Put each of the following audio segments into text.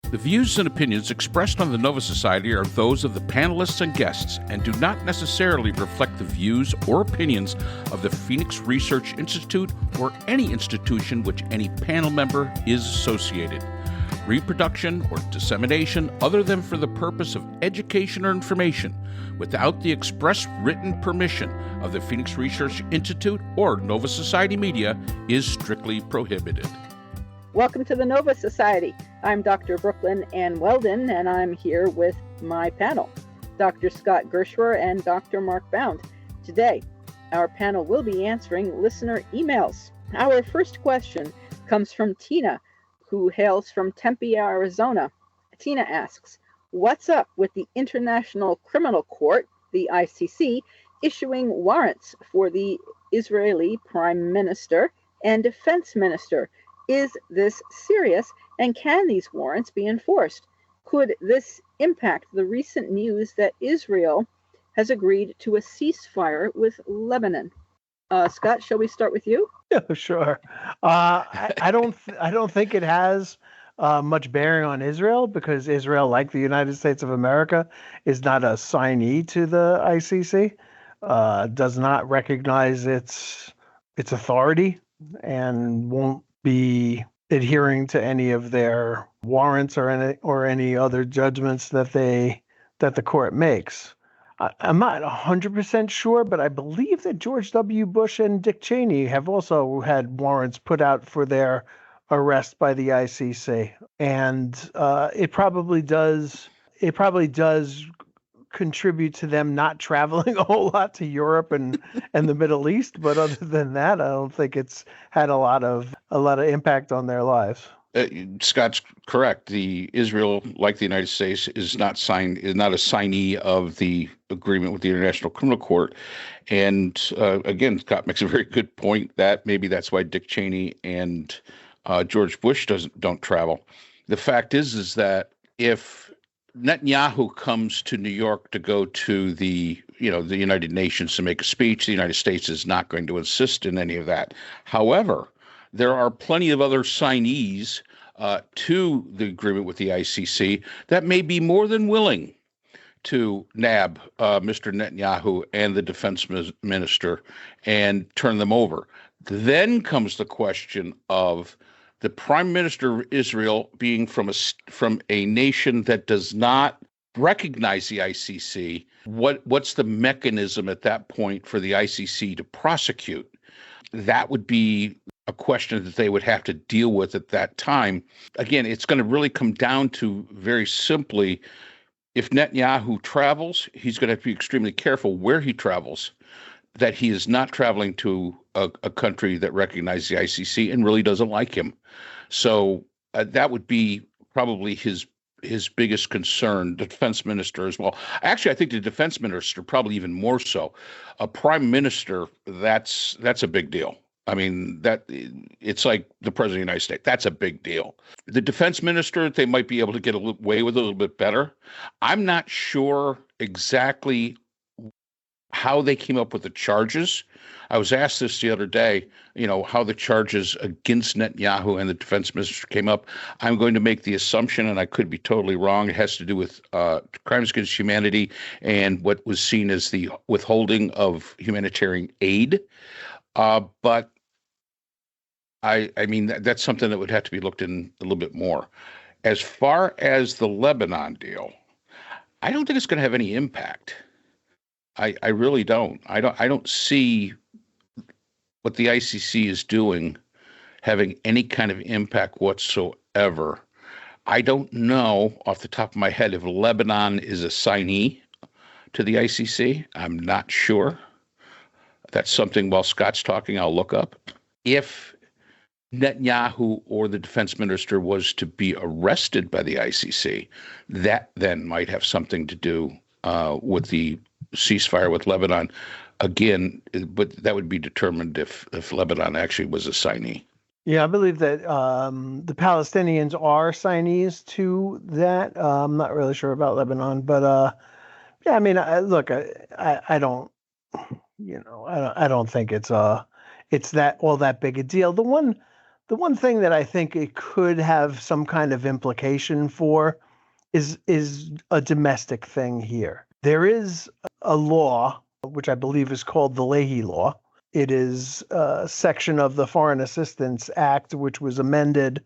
The views and opinions expressed on the Nova Society are those of the panelists and guests and do not necessarily reflect the views or opinions of the Phoenix Research Institute or any institution which any panel member is associated. Reproduction or dissemination other than for the purpose of education or information without the express written permission of the Phoenix Research Institute or Nova Society Media is strictly prohibited. Welcome to the Nova Society. I'm Dr. Brooklyn Ann Weldon, and I'm here with my panel, Dr. Scott Gershwer and Dr. Mark Bound. Today, our panel will be answering listener emails. Our first question comes from Tina, who hails from Tempe, Arizona. Tina asks, what's up with the International Criminal Court, the ICC, issuing warrants for the Israeli Prime Minister and Defense Minister? Is this serious, and can these warrants be enforced? Could this impact the recent news that Israel has agreed to a ceasefire with Lebanon? Scott, shall we start with you? Yeah, sure. I don't think it has much bearing on Israel, because Israel, like the United States of America, is not a signee to the ICC, does not recognize its authority, and won't be adhering to any of their warrants or any other judgments that the court makes. I'm not 100% sure, but I believe that George W. Bush and Dick Cheney have also had warrants put out for their arrest by the ICC, and it probably does contribute to them not traveling a whole lot to Europe and the Middle East. But other than that, I don't think it's had a lot of impact on their lives. Scott's correct. The Israel, like the United States, is not a signee of the agreement with the International Criminal Court. And again, Scott makes a very good point that maybe that's why Dick Cheney and George Bush don't travel. The fact is that if Netanyahu comes to New York to go to the United Nations to make a speech, the United States is not going to insist in any of that. However, there are plenty of other signees to the agreement with the ICC that may be more than willing to nab Mr. Netanyahu and the defense minister and turn them over. Then comes the question of the prime minister of Israel being from a nation that does not recognize the ICC. What's the mechanism at that point for the ICC to prosecute? That would be a question that they would have to deal with at that time. Again, it's going to really come down to, very simply, if Netanyahu travels, he's going to have to be extremely careful where he travels, that he is not traveling to a country that recognizes the ICC and really doesn't like him. So that would be probably his biggest concern, the defense minister as well. Actually, I think the defense minister probably even more so. A prime minister, that's a big deal. I mean, that it's like the president of the United States. That's a big deal. The defense minister, they might be able to get away with it a little bit better. I'm not sure exactly how they came up with the charges. I was asked this the other day, how the charges against Netanyahu and the defense minister came up. I'm going to make the assumption, and I could be totally wrong, it has to do with crimes against humanity and what was seen as the withholding of humanitarian aid. But I mean, that's something that would have to be looked in a little bit more. As far as the Lebanon deal, I don't think it's going to have any impact. I really don't. I don't see what the ICC is doing having any kind of impact whatsoever. I don't know off the top of my head if Lebanon is a signee to the ICC. I'm not sure. That's something, while Scott's talking, I'll look up. If Netanyahu or the defense minister was to be arrested by the ICC, that then might have something to do with the ceasefire with Lebanon. Again, but that would be determined if Lebanon actually was a signee. Yeah, I believe that the Palestinians are signees to that. I'm not really sure about Lebanon, but yeah, I mean, I don't, I don't think it's that all that big a deal. The The one thing that I think it could have some kind of implication for is a domestic thing here. There is a law, which I believe is called the Leahy Law. It is a section of the Foreign Assistance Act, which was amended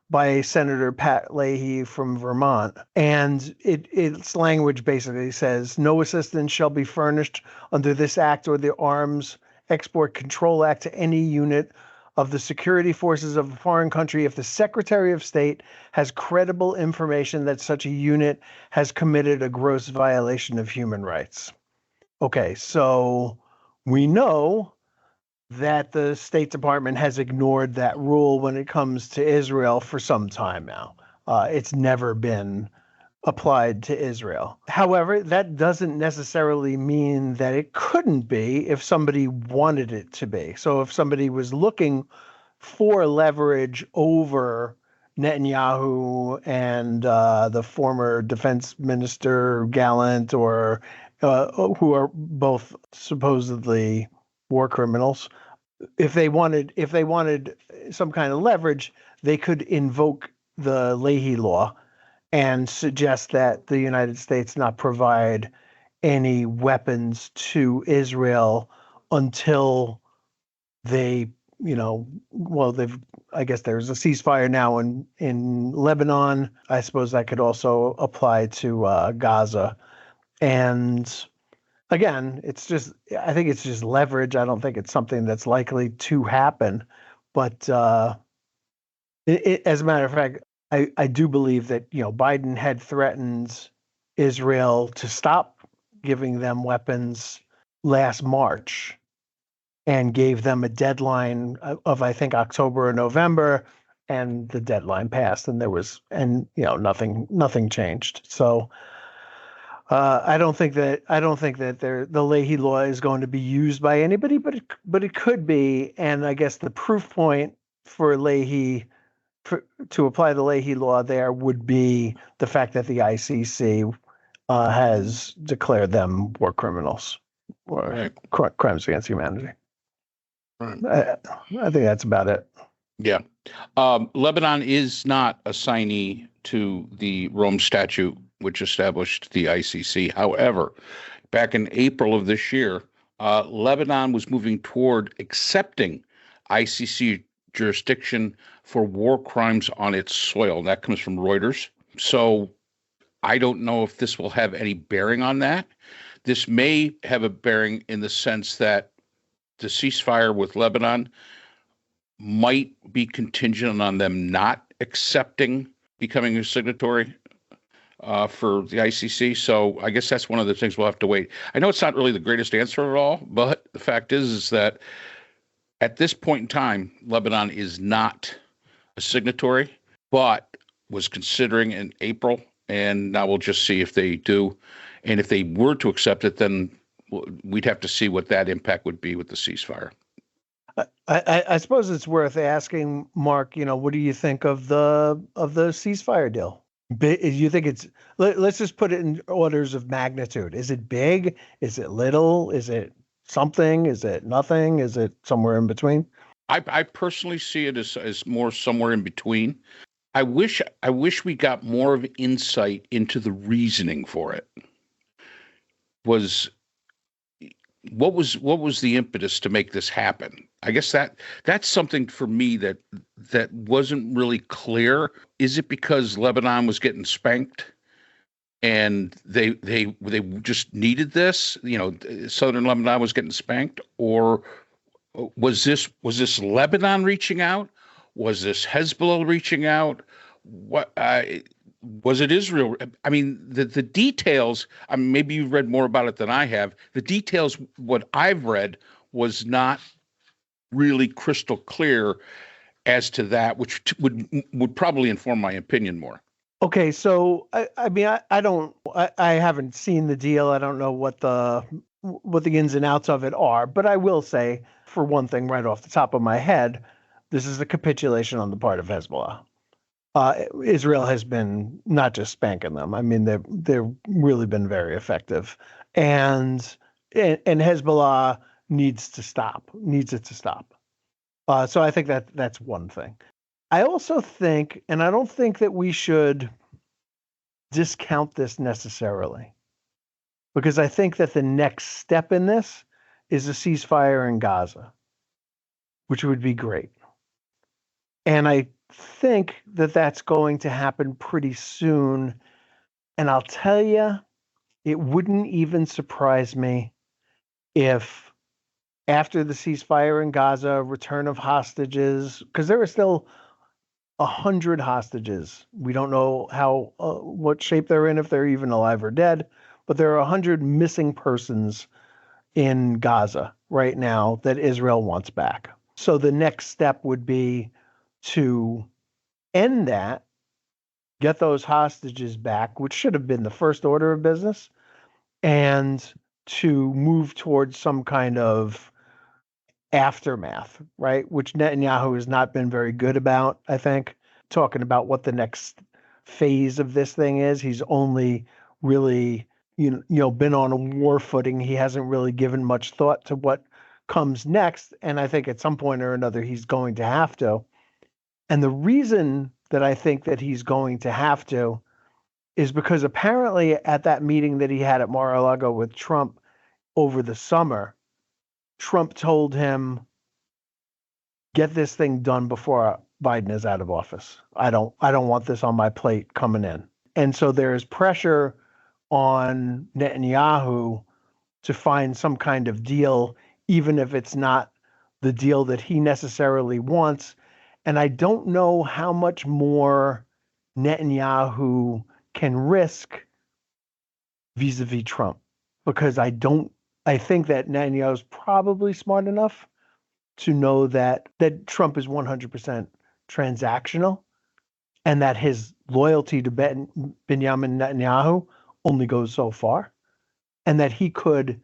by Senator Pat Leahy from Vermont. And its language basically says, no assistance shall be furnished under this act or the Arms Export Control Act to any unit of the security forces of a foreign country if the Secretary of State has credible information that such a unit has committed a gross violation of human rights. Okay, so we know that the State Department has ignored that rule when it comes to Israel for some time now. It's never been applied to Israel. However, that doesn't necessarily mean that it couldn't be if somebody wanted it to be. So if somebody was looking for leverage over Netanyahu and the former defense minister Gallant, or who are both supposedly war criminals, if they wanted some kind of leverage, they could invoke the Leahy Law and suggest that the United States not provide any weapons to Israel until they, I guess there's a ceasefire now in Lebanon. I suppose that could also apply to Gaza. And again, I think it's just leverage. I don't think it's something that's likely to happen. But as a matter of fact, I do believe that, Biden had threatened Israel to stop giving them weapons last March and gave them a deadline of, I think, October or November, and the deadline passed, and nothing changed. So I don't think that the Leahy Law is going to be used by anybody, but it could be. And I guess the proof point for Leahy to apply the Leahy Law there would be the fact that the ICC has declared them war criminals or crimes against humanity. Right. I think that's about it. Yeah. Lebanon is not a signee to the Rome Statute, which established the ICC. However, back in April of this year, Lebanon was moving toward accepting ICC jurisdiction for war crimes on its soil. That comes from Reuters. So I don't know if this will have any bearing on that. This may have a bearing in the sense that the ceasefire with Lebanon might be contingent on them not accepting becoming a signatory for the ICC. So I guess that's one of the things we'll have to wait. I know it's not really the greatest answer at all, but the fact is that at this point in time, Lebanon is not a signatory, but was considering in April, and now we'll just see if they do. And if they were to accept it, then we'd have to see what that impact would be with the ceasefire. I suppose it's worth asking, Mark, what do you think of the ceasefire deal? You think let's just put it in orders of magnitude. Is it big? Is it little? Is it something? Is it nothing? Is it somewhere in between? I personally see it as more somewhere in between. I wish we got more of insight into the reasoning for it. What was the impetus to make this happen? I guess that's something for me that wasn't really clear. Is it because Lebanon was getting spanked and they just needed this? Southern Lebanon was getting spanked, or was this Lebanon reaching out? Was this Hezbollah reaching out? What was it Israel? I mean, the details, maybe you've read more about it than I have. The details, what I've read, was not really crystal clear as to that, which would probably inform my opinion more. Okay, so I haven't seen the deal. I don't know what the ins and outs of it are, but I will say, for one thing, right off the top of my head, this is a capitulation on the part of Hezbollah. Israel has been not just spanking them. I mean, they've really been very effective, and Hezbollah needs it to stop. So I think that's one thing. I also think, and I don't think that we should discount this necessarily, because I think that the next step in this is a ceasefire in Gaza, which would be great. And I think that that's going to happen pretty soon. And I'll tell you, it wouldn't even surprise me if after the ceasefire in Gaza, return of hostages, because there are still 100 hostages. We don't know how what shape they're in, if they're even alive or dead, but there are 100 missing persons in Gaza right now that Israel wants back. So the next step would be to end that, get those hostages back, which should have been the first order of business, and to move towards some kind of aftermath, right? Which Netanyahu has not been very good about, I think, talking about what the next phase of this thing is. He's only really, been on a war footing. He hasn't really given much thought to what comes next. And I think at some point or another, he's going to have to. And the reason that I think that he's going to have to is because apparently at that meeting that he had at Mar-a-Lago with Trump over the summer, Trump told him, get this thing done before Biden is out of office. I don't want this on my plate coming in. And so there is pressure on Netanyahu to find some kind of deal, even if it's not the deal that he necessarily wants. And I don't know how much more Netanyahu can risk vis-a-vis Trump, because I think that Netanyahu is probably smart enough to know that Trump is 100% transactional, and that his loyalty to Benjamin Netanyahu only goes so far, and that he could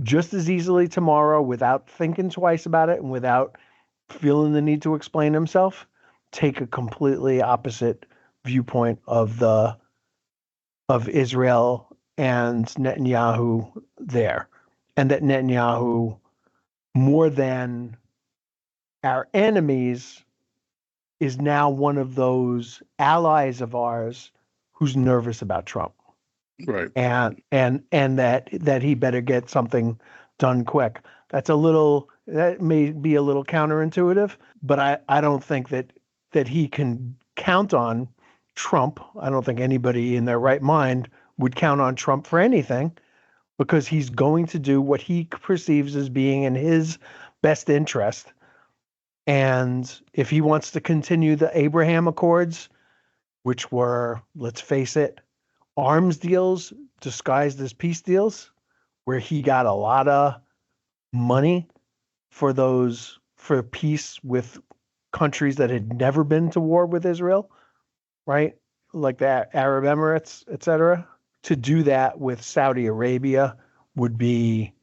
just as easily tomorrow, without thinking twice about it and without feeling the need to explain himself, take a completely opposite viewpoint of Israel and Netanyahu there. And that Netanyahu, more than our enemies, is now one of those allies of ours who's nervous about Trump. Right. And that he better get something done quick. That may be a little counterintuitive, but I don't think that he can count on Trump. I don't think anybody in their right mind would count on Trump for anything, because he's going to do what he perceives as being in his best interest. And if he wants to continue the Abraham Accords, which were, let's face it, arms deals disguised as peace deals, where he got a lot of money for peace with countries that had never been to war with Israel, right? Like the Arab Emirates, etc. To do that with Saudi Arabia would be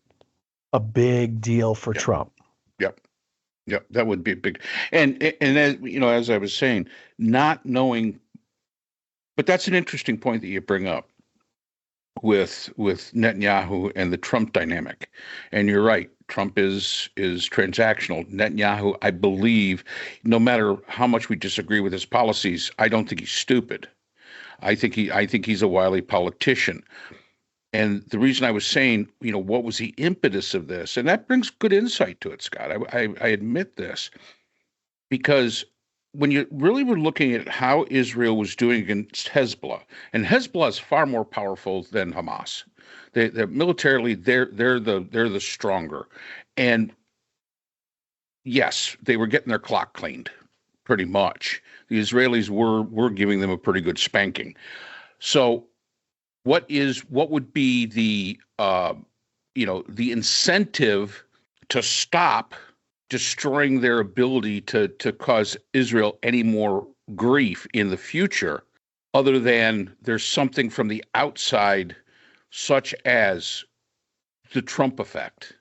a big deal for Trump. Yep, that would be a big, and as I was saying, not knowing, but that's an interesting point that you bring up with Netanyahu and the Trump dynamic. And you're right, Trump is transactional. Netanyahu, I believe, no matter how much we disagree with his policies, I don't think he's stupid. I think he's a wily politician. And the reason I was saying, what was the impetus of this? And that brings good insight to it, Scott. I admit this, because when you really were looking at how Israel was doing against Hezbollah, and Hezbollah is far more powerful than Hamas. They're militarily, they're the stronger. And yes, they were getting their clock cleaned, pretty much. The Israelis were giving them a pretty good spanking. So what would be the the incentive to stop destroying their ability to cause Israel any more grief in the future, other than there's something from the outside, such as the Trump effect,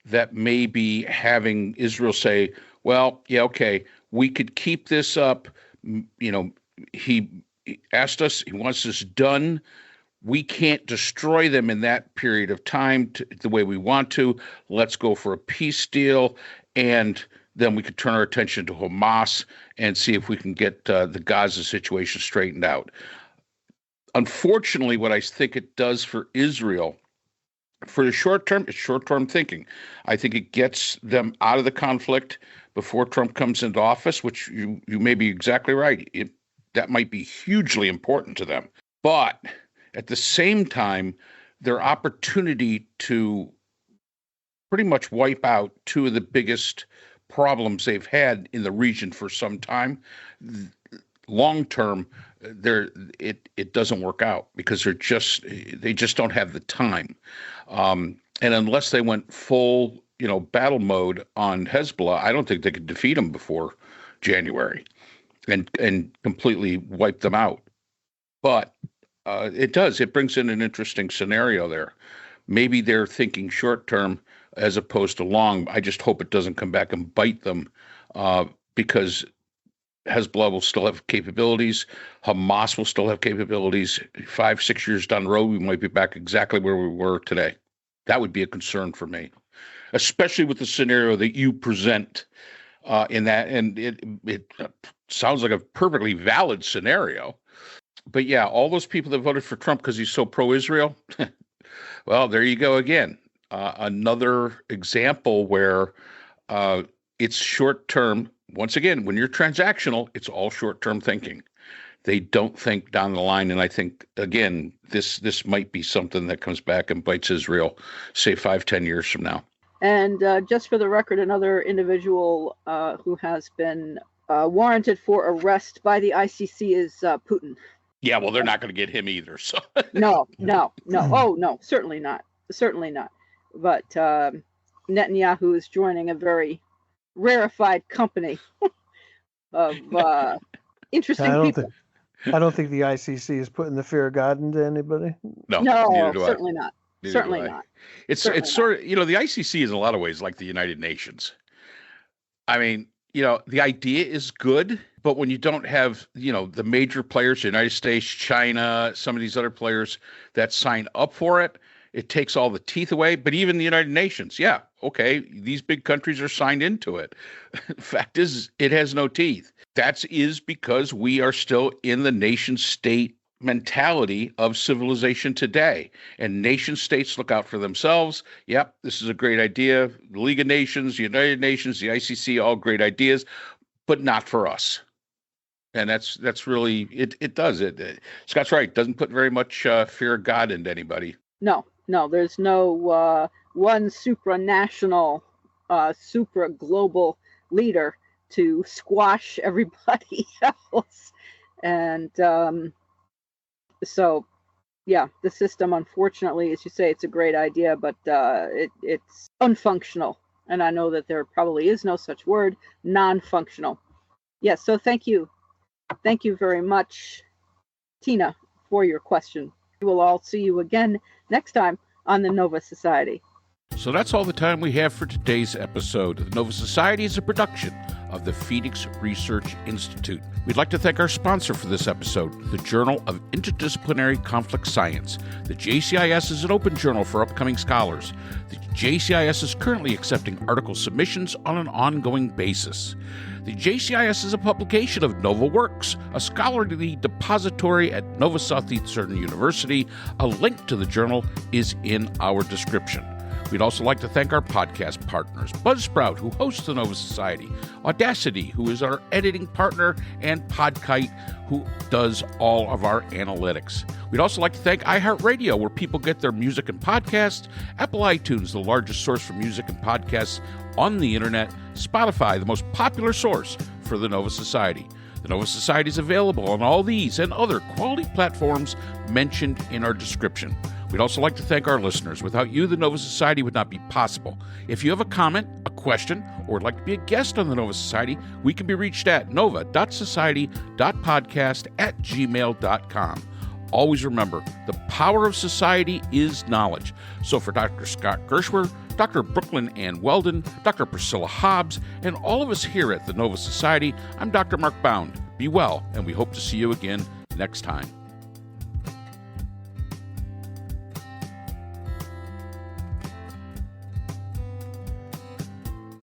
that may be having Israel say, well, yeah, okay, we could keep this up. He asked us, he wants this done. We can't destroy them in that period of time the way we want to. Let's go for a peace deal. And then we could turn our attention to Hamas and see if we can get the Gaza situation straightened out. Unfortunately, what I think it does for Israel, for the short term, it's short-term thinking. I think it gets them out of the conflict before Trump comes into office, which you may be exactly right. That might be hugely important to them. But at the same time, their opportunity to pretty much wipe out two of the biggest problems they've had in the region for some time, long term, it doesn't work out because they just don't have the time. And unless they went full, battle mode on Hezbollah, I don't think they could defeat them before January and completely wipe them out. But it brings in an interesting scenario there. Maybe they're thinking short term as opposed to long. I just hope it doesn't come back and bite them because Hezbollah will still have capabilities. Hamas will still have capabilities. 5-6 years down the road, we might be back exactly where we were today. That would be a concern for me, especially with the scenario that you present in that. And it sounds like a perfectly valid scenario. But yeah, all those people that voted for Trump because he's so pro-Israel, well, there you go again. Another example where it's short-term. Once again, when you're transactional, it's all short-term thinking. They don't think down the line. And I think, again, this might be something that comes back and bites Israel, say 5-10 years from now. And just for the record, another individual who has been warranted for arrest by the ICC is Putin. Yeah, well, they're not going to get him either. So No. Oh, no, certainly not. Certainly not. But Netanyahu is joining a very rarefied company of interesting people. I don't think the ICC is putting the fear of God into anybody. No, certainly not. Certainly not. It's sort of, the ICC is in a lot of ways like the United Nations. I mean, the idea is good, but when you don't have, the major players, the United States, China, some of these other players that sign up for it, it takes all the teeth away. But even the United Nations, yeah, okay, these big countries are signed into it. The fact is, it has no teeth. That is because we are still in the nation state mentality of civilization today. And nation states look out for themselves. Yep, this is a great idea. The League of Nations, the United Nations, the ICC, all great ideas, but not for us. And that's really, it does. Scott's right, doesn't put very much fear of God into anybody. No, there's no one supranational, supra-global leader to squash everybody else. And so, yeah, the system, unfortunately, as you say, it's a great idea, but it's unfunctional. And I know that there probably is no such word, non-functional. Yes, so thank you. Thank you very much, Tina, for your question. We'll all see you again next time on the Nova Society. So that's all the time we have for today's episode. The Nova Society is a production of the Phoenix Research Institute. We'd like to thank our sponsor for this episode, the Journal of Interdisciplinary Conflict Science. The JCIS is an open journal for upcoming scholars. The JCIS is currently accepting article submissions on an ongoing basis. The JCIS is a publication of Nova Works, a scholarly depository at Nova Southeastern University. A link to the journal is in our description. We'd also like to thank our podcast partners, Buzzsprout, who hosts the Nova Society, Audacity, who is our editing partner, and Podkite, who does all of our analytics. We'd also like to thank iHeart Radio, where people get their music and podcasts, Apple iTunes, the largest source for music and podcasts on the internet, Spotify, the most popular source for the Nova Society. The Nova Society is available on all these and other quality platforms mentioned in our description. We'd also like to thank our listeners. Without you, the Nova Society would not be possible. If you have a comment, a question, or would like to be a guest on the Nova Society, we can be reached at nova.society.podcast@gmail.com. Always remember, the power of society is knowledge. So for Dr. Scott Gershwer, Dr. Brooklyn Ann Weldon, Dr. Priscilla Hobbs, and all of us here at the Nova Society, I'm Dr. Mark Bound. Be well, and we hope to see you again next time.